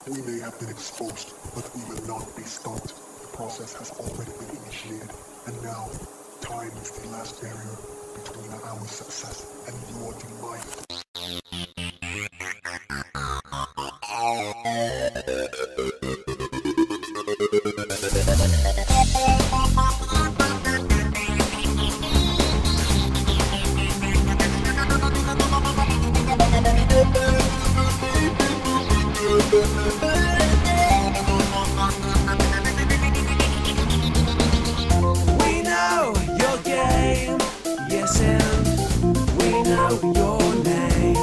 We may have been exposed, but we will not be stopped. The process has already been initiated, and now, time is the last barrier between our success and your demise. We know your game, yes, and we know your name,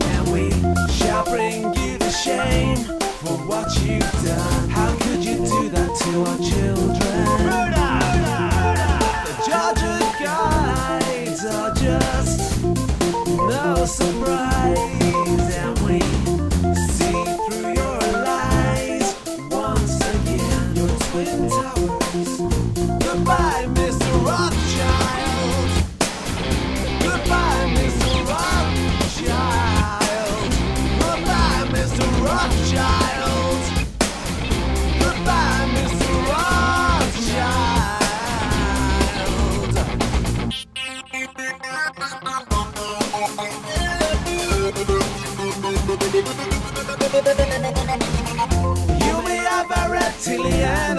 and we shall bring you to shame for what you've done. How could you do that to our children? The Georgia guides are just no surprise, and we see through your lies once again. Your twin towers. Goodbye, Mr. Rothschild. Goodbye, Mr. Rothschild. Goodbye, Mr. Rothschild. Goodbye, Mr. Rothschild. You may have a reptilian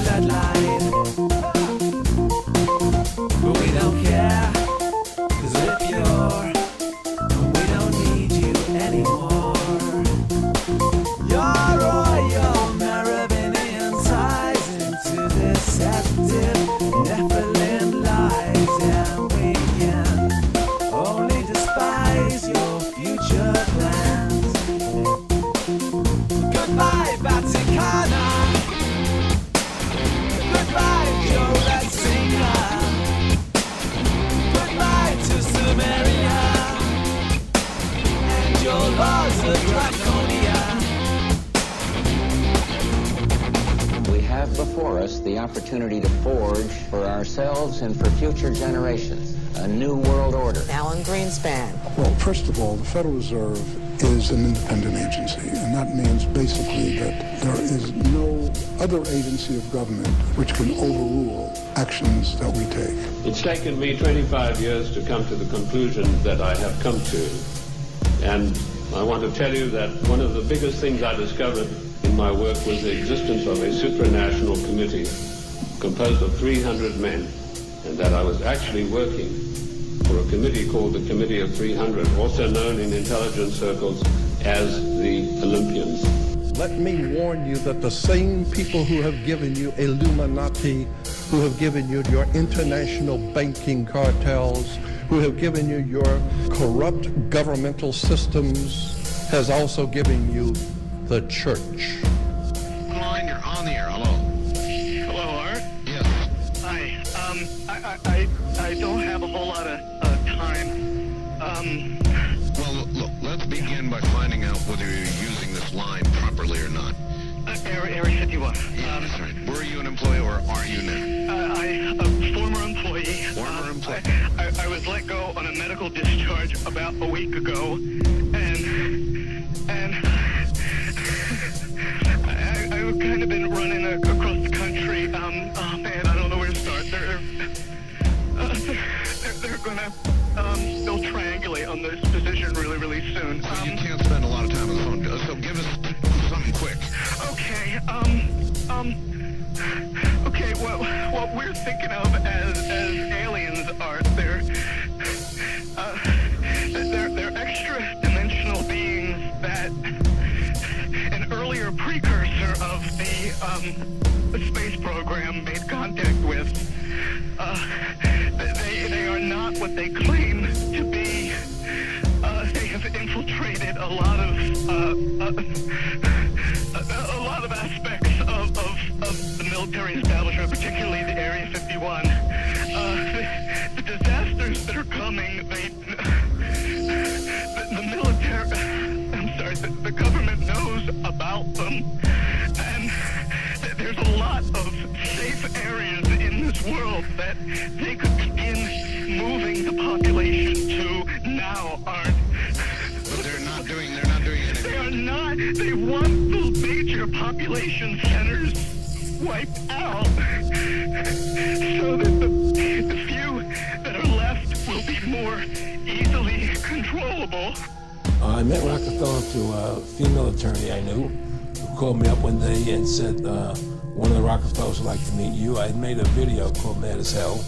bloodline, but we don't care, 'cause we're pure, and we don't need you anymore. Your royal Merovingian ties into deceptive Nephilim lies, and we can only despise your future plans. Goodbye, Vaticana. Goodbye, Joe Ratzinger. Goodbye to Sumeria and your laws of Draconia. We have before us the opportunity to forge for ourselves and for future generations a new world order. Alan Greenspan. Well, first of all, the Federal Reserve is an independent agency, and that means basically that there is no other agency of government which can overrule actions that we take. It's taken me 25 years to come to the conclusion that I have come to. And I want to tell you that one of the biggest things I discovered in my work was the existence of a supranational committee composed of 300 men, and that I was actually working for a committee called the Committee of 300, also known in intelligence circles as the Olympians. Let me warn you that the same people who have given you Illuminati, who have given you your international banking cartels, who have given you your corrupt governmental systems, has also given you the church. Line, you're on the air. Hello. Hello, Art. Yes. Hi. I don't have a whole lot of time. Well, look, let's begin by finding out whether you're using this line properly or not. Area 51. Yeah, that's right. Were you an employee or are you now? A former employee. Former employee. I was let go on a medical discharge about a week ago, and I've kind of been running across the country. Man, I don't know where to start. They're gonna they'll triangulate on this position really soon. You can't spend a lot of time on the phone, so give us something quick. Okay, okay, what we're thinking of as aliens are they're extra-dimensional beings that an earlier precursor of the space program made contact with. They are not what they claim to be. They have infiltrated a lot of aspects of the military establishment, particularly the Area 51. The disasters that are coming, the military, the government knows about them, and there's a lot of safe areas in this world that they could begin moving the population to now, Art. But they're not doing anything. They are They want the major population centers wiped out so that the few that are left will be more easily controllable. I met Rockefeller through a female attorney I knew who called me up one day and said, one of the Rockefellers would like to meet you. I had made a video called Mad as Hell,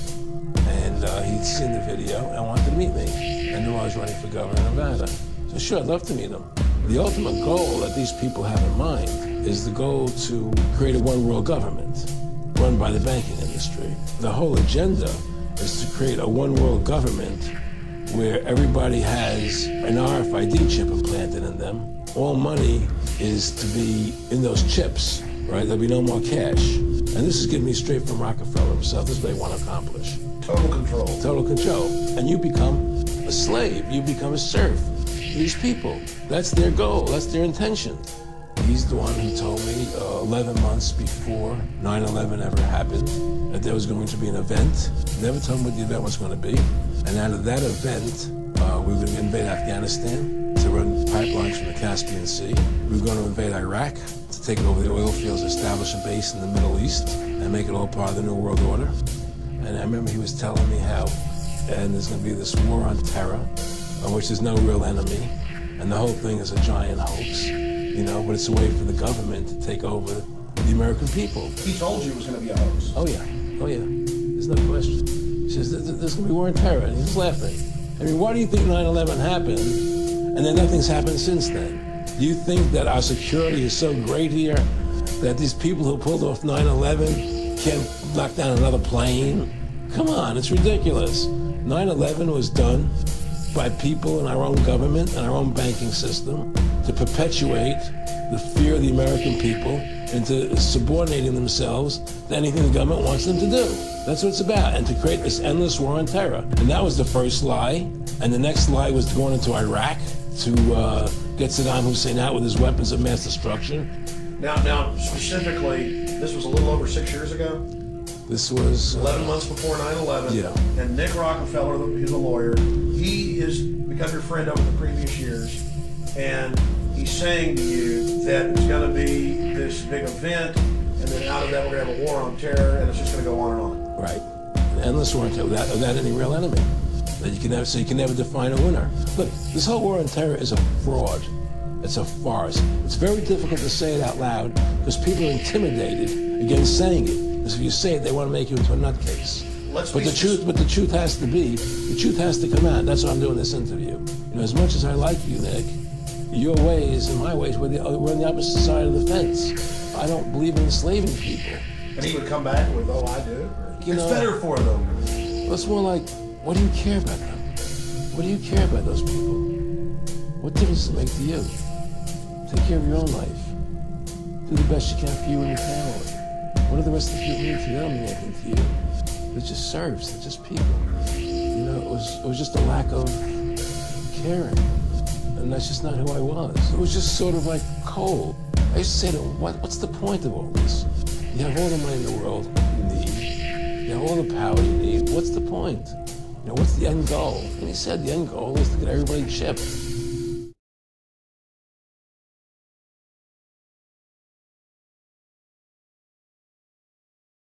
and he'd seen the video and wanted to meet me. I knew I was running for governor of Nevada. So sure, I'd love to meet him. The ultimate goal that these people have in mind is the goal to create a one-world government run by the banking industry. The whole agenda is to create a one-world government where everybody has an RFID chip implanted in them. All money is to be in those chips, right? There'll be no more cash. And this is getting me straight from Rockefeller himself. This is what they want to accomplish. Total control. Total control. And you become a slave. You become a serf. These people, that's their goal, that's their intention. He's the one who told me 11 months before 9/11 ever happened that there was going to be an event. Never told me what the event was going to be. And out of that event, we were going to invade Afghanistan to run pipelines from the Caspian Sea. We were going to invade Iraq to take over the oil fields, establish a base in the Middle East, and make it all part of the New World Order. And I remember he was telling me how, and there's going to be this war on terror, of which there's no real enemy, and the whole thing is a giant hoax, you know, but it's a way for the government to take over the American people. He told you it was going to be a hoax. Oh yeah, there's no question. He says, there's going to be war on terror, and he's laughing. I mean, why do you think 9/11 happened, and then nothing's happened since then? Do you think that our security is so great here that these people who pulled off 9/11 can't knock down another plane? Come on, it's ridiculous. 9/11 was done by people in our own government and our own banking system to perpetuate the fear of the American people into subordinating themselves to anything the government wants them to do. That's what it's about, and to create this endless war on terror. And that was the first lie, and the next lie was going into Iraq to get Saddam Hussein out with his weapons of mass destruction. Now, specifically, this was a little over 6 years ago? This was 11 months before 9/11. Yeah. And Nick Rockefeller, who's a lawyer, he has become your friend over the previous years, and he's saying to you that it's going to be this big event, and then out of that we're going to have a war on terror, and it's just going to go on and on. Right. An endless war on terror without any real enemy. That you can never, so you can never define a winner. Look, this whole war on terror is a fraud. It's a farce. It's very difficult to say it out loud because people are intimidated against saying it. Because if you say it, they want to make you into a nutcase. But the truth has to come out. That's why I'm doing this interview. You know, as much as I like you, Nick, your ways and my ways, we're on the opposite side of the fence. I don't believe in enslaving people. And he would come back with, oh, I do. It's better for them. Well, it's more like, what do you care about them? What do you care about those people? What difference does it make to you? Take care of your own life. Do the best you can for you and your family. What do the rest of the people mean to you? They don't mean anything to you. They're just serfs. They're just people. You know, it was just a lack of caring. And that's just not who I was. It was just sort of like cold. I used to say to him, what's the point of all this? You have all the money in the world you need. You have all the power you need. What's the point? You know, what's the end goal? And he said the end goal is to get everybody chipped.